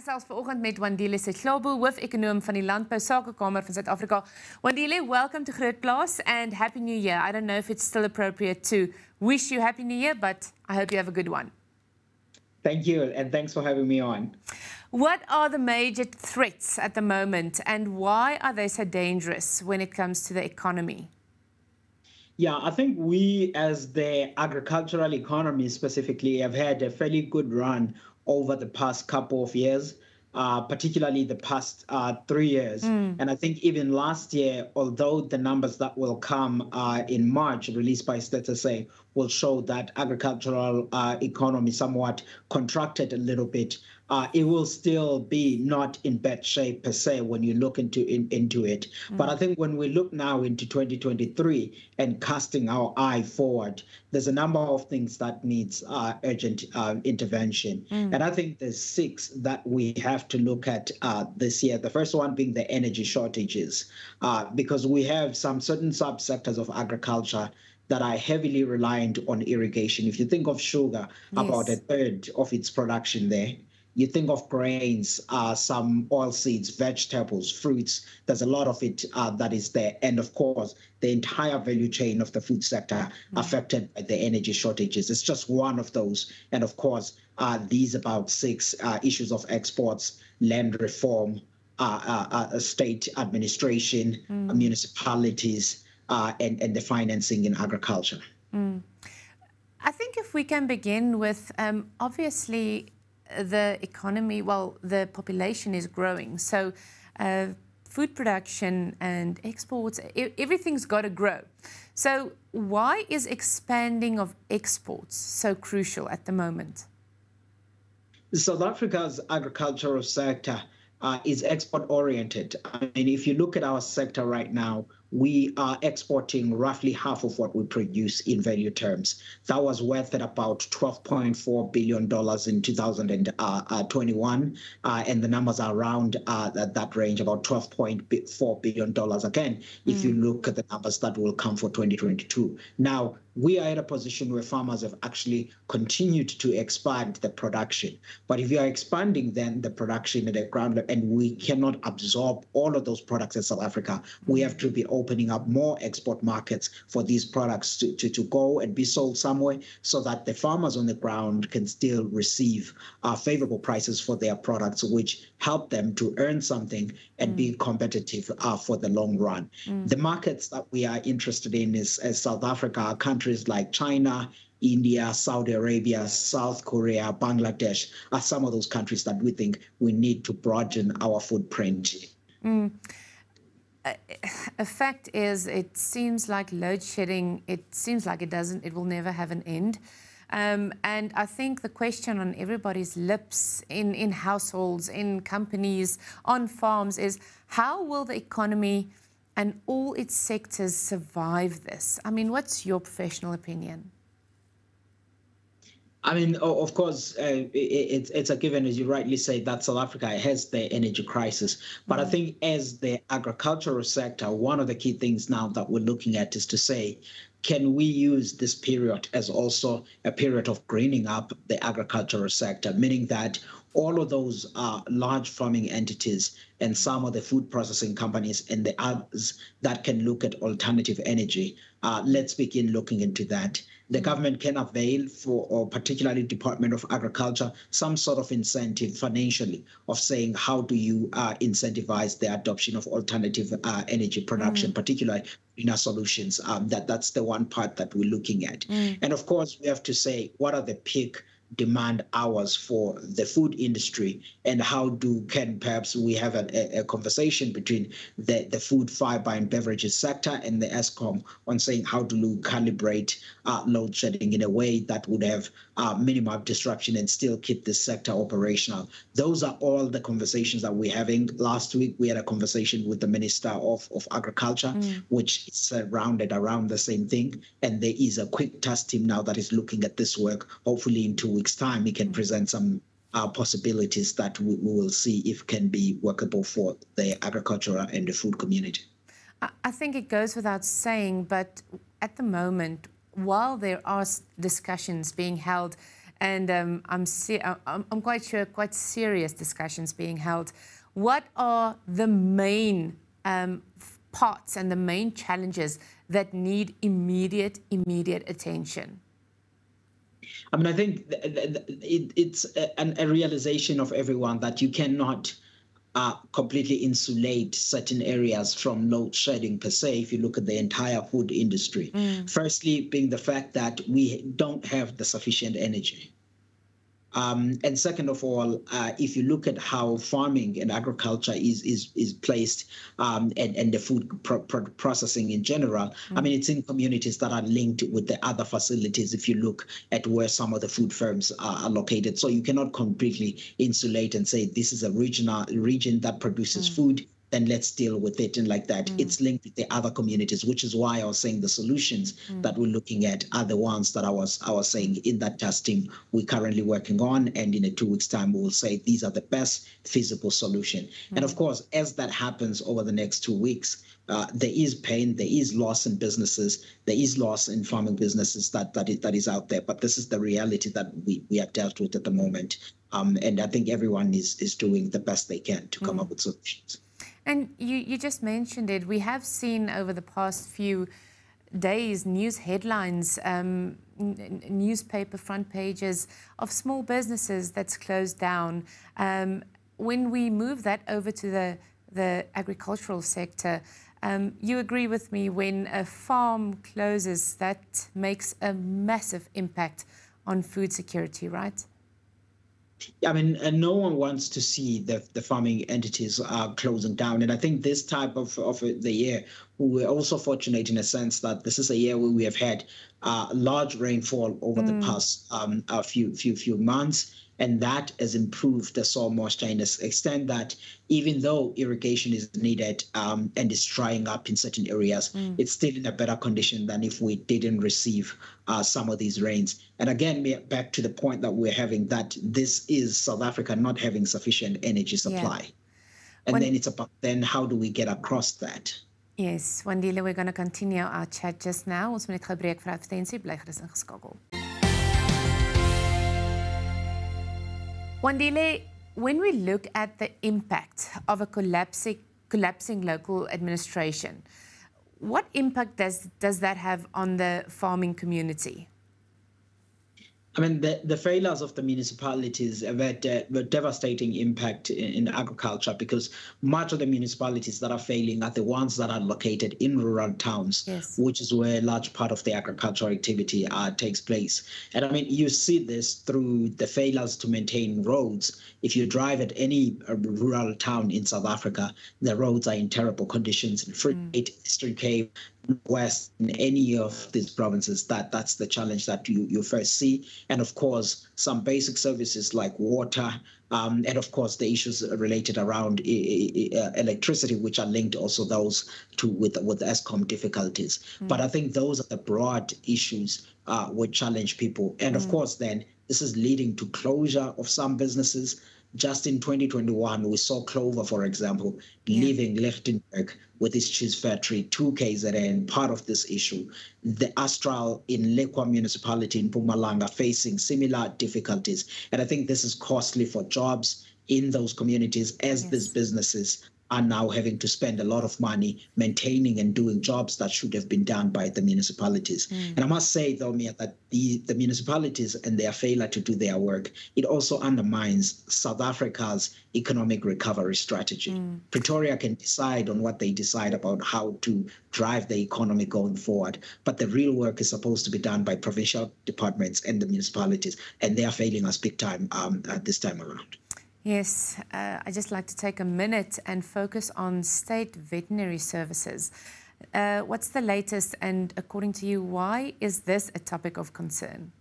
gesels vanoggend met Wandile Sihlobo, hoofekonoom van die Landbou-sakekamer van Suid-Afrika. Wandile, welcome to Groot Plaas and Happy New Year. I don't know if it's still appropriate to wish you Happy New Year, but I hope you have a good one. Thank you, and thanks for having me on. What are the major threats at the moment, and why are they so dangerous when it comes to the economy? Yeah, I think we, as the agricultural economy specifically, have had a fairly good run over the past couple of years, particularly the past 3 years. And I think even last year, although the numbers that will come in March, released by StatSA, will show that agricultural economy somewhat contracted a little bit, it will still be not in bad shape per se when you look into it. But I think when we look now into 2023 and casting our eye forward, there's a number of things that needs urgent intervention. And I think there's 6 that we have to look at this year. The first one being the energy shortages, because we have some certain subsectors of agriculture that are heavily reliant on irrigation. If you think of sugar, about a third of its production there. You think of grains, some oilseeds, vegetables, fruits, there's a lot of it that is there. And of course, the entire value chain of the food sector affected by the energy shortages. It's just one of those. And of course, these about 6 issues of exports, land reform, state administration, municipalities, and the financing in agriculture. I think if we can begin with, obviously, the economy, well, the population is growing. So food production and exports, everything's got to grow. So why is expanding of exports so crucial at the moment? South Africa's agricultural sector is export-oriented. I mean, if you look at our sector right now, we are exporting roughly half of what we produce in value terms. That was worth at about $12.4 billion in 2021, and the numbers are around that range, about $12.4 billion again, if you look at the numbers that will come for 2022. Now, we are at a position where farmers have actually continued to expand the production. But if you are expanding then the production at the ground level, and we cannot absorb all of those products in South Africa, we have to be opening up more export markets for these products to go and be sold somewhere so that the farmers on the ground can still receive favorable prices for their products, which help them to earn something and be competitive for the long run. The markets that we are interested in is South Africa, countries like China, India, Saudi Arabia, South Korea, Bangladesh are some of those countries that we think we need to broaden our footprint. A fact is, it seems like load shedding, it seems like it will never have an end. And I think the question on everybody's lips, in households, in companies, on farms, is how will the economy and all its sectors survive this? I mean, what's your professional opinion? I mean, of course, it's a given, as you rightly say, that South Africa has the energy crisis. But I think as the agricultural sector, one of the key things now that we're looking at is to say, can we use this period as also a period of greening up the agricultural sector, meaning that all of those large farming entities and some of the food processing companies and the others that can look at alternative energy, let's begin looking into that. The government can avail for, or particularly Department of Agriculture, some sort of incentive financially of saying, how do you incentivize the adoption of alternative energy production, particularly greener solutions? That's the one part that we're looking at. And of course, we have to say, what are the peak demand hours for the food industry, and how can perhaps we have a conversation between the food, fiber and beverages sector and the ESCOM on saying how do we calibrate load shedding in a way that would have minimum disruption and still keep this sector operational. Those are all the conversations that we're having. Last week we had a conversation with the Minister of Agriculture, which is surrounded around the same thing, and there is a quick task team now that is looking at this work. Hopefully in 2 weeks' time, we can present some possibilities that we will see if can be workable for the agricultural and the food community. I think it goes without saying, but at the moment, while there are discussions being held and I'm quite sure quite serious discussions being held. What are the main parts and the main challenges that need immediate attention? I mean, I think it's a realization of everyone that you cannot completely insulate certain areas from load shedding per se, if you look at the entire food industry. Firstly, being the fact that we don't have the sufficient energy. And second of all, if you look at how farming and agriculture is placed and the food processing in general, I mean, it's in communities that are linked with the other facilities if you look at where some of the food firms are located. So you cannot completely insulate and say this is a region that produces food, then let's deal with it and like that. It's linked with the other communities, which is why I was saying the solutions that we're looking at are the ones that I was saying in that task team we're currently working on, and in a 2 weeks time we will say these are the best feasible solution. And of course, as that happens over the next 2 weeks, there is pain, there is loss in businesses, there is loss in farming businesses that is out there, but this is the reality that we have dealt with at the moment. And I think everyone is doing the best they can to come up with solutions. And you just mentioned it. We have seen over the past few days news headlines, newspaper front pages of small businesses that's closed down. When we move that over to the agricultural sector, you agree with me, when a farm closes, that makes a massive impact on food security, right? I mean, no one wants to see the farming entities closing down. And I think this type of the year, we're also fortunate in a sense that this is a year where we have had large rainfall over the past few months. And that has improved the soil moisture in the extent that even though irrigation is needed and is drying up in certain areas, it's still in a better condition than if we didn't receive some of these rains. And again, back to the point that we're having, that this is South Africa not having sufficient energy supply. Yeah. And then it's about then how do we get across that? Yes, Wandile, we're going to continue our chat just now. Ons moet net gou breek vir advertensie, bly gerus ingeskakel. Wandile, when we look at the impact of a collapsing local administration, what impact does that have on the farming community? I mean, the failures of the municipalities have had a devastating impact in agriculture, because much of the municipalities that are failing are the ones that are located in rural towns, yes, which is where a large part of the agricultural activity takes place. And I mean, you see this through the failures to maintain roads. If you drive at any rural town in South Africa, the roads are in terrible conditions. In Free State, Eastern Cape, West, in any of these provinces, that's the challenge that you first see. And of course, some basic services like water, and of course the issues related around electricity, which are linked also those to with ESCOM difficulties. But I think those are the broad issues which challenge people. And of course, then this is leading to closure of some businesses. Just in 2021, we saw Clover, for example, leaving Lichtenburg with its cheese factory to KZN, part of this issue. The Astral in Lekwa municipality in Mpumalanga facing similar difficulties. And I think this is costly for jobs in those communities, as these businesses are now having to spend a lot of money maintaining and doing jobs that should have been done by the municipalities. And I must say, though, Mia, that the municipalities and their failure to do their work, it also undermines South Africa's economic recovery strategy. Pretoria can decide on what they decide about how to drive the economy going forward, but the real work is supposed to be done by provincial departments and the municipalities, and they are failing us big time this time around. Yes, I'd just like to take a minute and focus on state veterinary services. What's the latest, and according to you, why is this a topic of concern?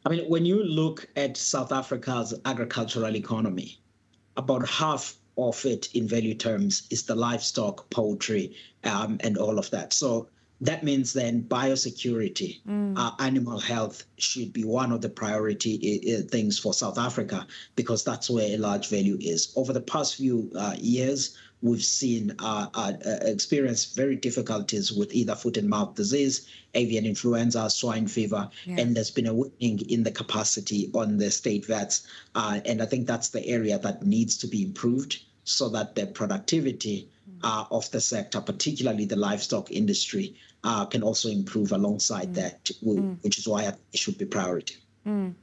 I mean, when you look at South Africa's agricultural economy, about half of it in value terms is the livestock, poultry, and all of that. So that means then biosecurity, animal health should be one of the priority things for South Africa, because that's where a large value is. Over the past few years, we've seen experience very difficulties with either foot and mouth disease, avian influenza, swine fever, and there's been a weakening in the capacity on the state vets. And I think that's the area that needs to be improved so that the productivity of the sector, particularly the livestock industry, can also improve alongside that, which is why it should be priority. And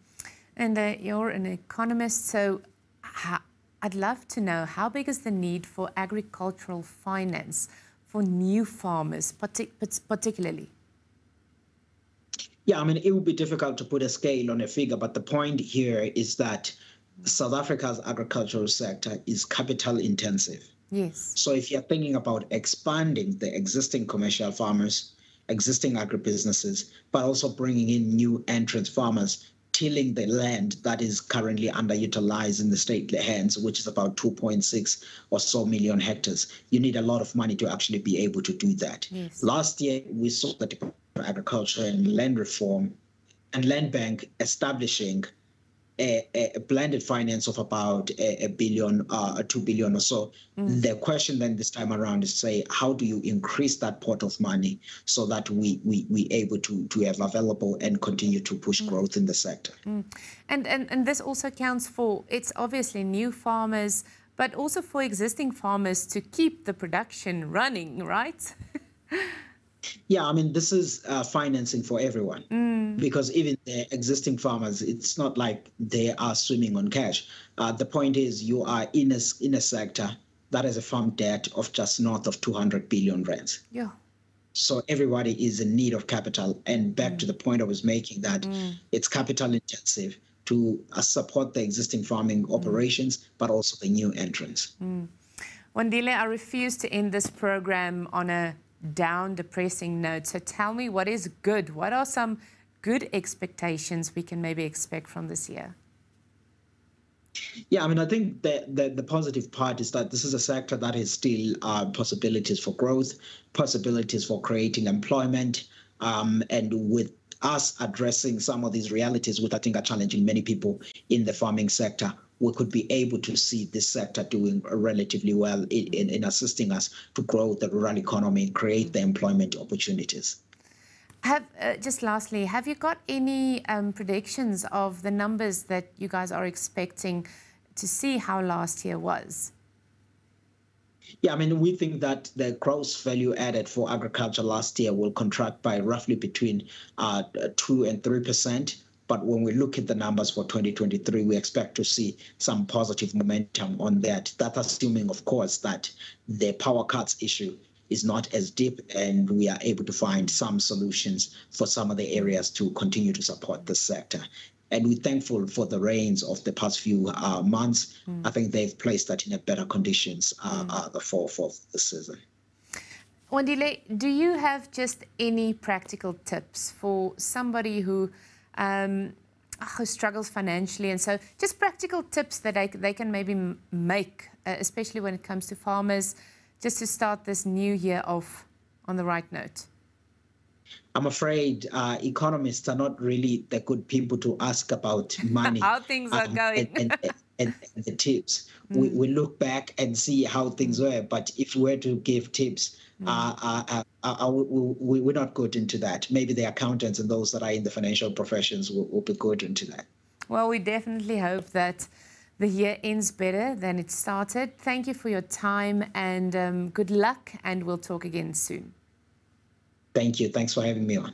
you're an economist, so I'd love to know, how big is the need for agricultural finance for new farmers, particularly? Yeah, I mean, it would be difficult to put a scale on a figure, but the point here is that South Africa's agricultural sector is capital intensive. Yes. So if you're thinking about expanding the existing commercial farmers, existing agribusinesses, but also bringing in new entrant farmers, tilling the land that is currently underutilized in the state hands, which is about 2.6 or so million hectares, you need a lot of money to actually be able to do that. Yes. Last year, we saw the Department of Agriculture and Land Reform and Land Bank establishing a blended finance of about a billion, 2 billion or so. The question then this time around is say, how do you increase that pot of money so that we able to have available and continue to push growth in the sector? And this also counts for, it's obviously new farmers, but also for existing farmers to keep the production running, right? Yeah, I mean, this is financing for everyone because even the existing farmers, it's not like they are swimming on cash. The point is you are in a sector that has a farm debt of just north of 200 billion rands. Yeah. So everybody is in need of capital. And back to the point I was making, that it's capital intensive to support the existing farming operations, but also the new entrants. Wandile, I refuse to end this program on a down, depressing note. So tell me, what is good? What are some good expectations we can maybe expect from this year? Yeah, I mean, I think the positive part is that this is a sector that is still possibilities for growth, possibilities for creating employment, and with us addressing some of these realities, which I think are challenging many people in the farming sector, we could be able to see this sector doing relatively well in assisting us to grow the rural economy, create the employment opportunities. Just lastly, have you got any predictions of the numbers that you guys are expecting to see how last year was? Yeah, I mean, we think that the gross value added for agriculture last year will contract by roughly between 2 and 3%. But when we look at the numbers for 2023, we expect to see some positive momentum on that. That's assuming, of course, that the power cuts issue is not as deep and we are able to find some solutions for some of the areas to continue to support the sector. And we're thankful for the rains of the past few months. I think they've placed that in a better conditions for the season. Wandile, do you have just any practical tips for somebody who struggles financially, and so just practical tips that they can maybe make, especially when it comes to farmers, just to start this new year off on the right note? I'm afraid economists are not really the good people to ask about money. How things are going. and the tips. We look back and see how things were, but if we were to give tips, we're not good into that. Maybe the accountants and those that are in the financial professions will be good into that. Well, we definitely hope that the year ends better than it started. Thank you for your time and good luck, and we'll talk again soon. Thank you. Thanks for having me on.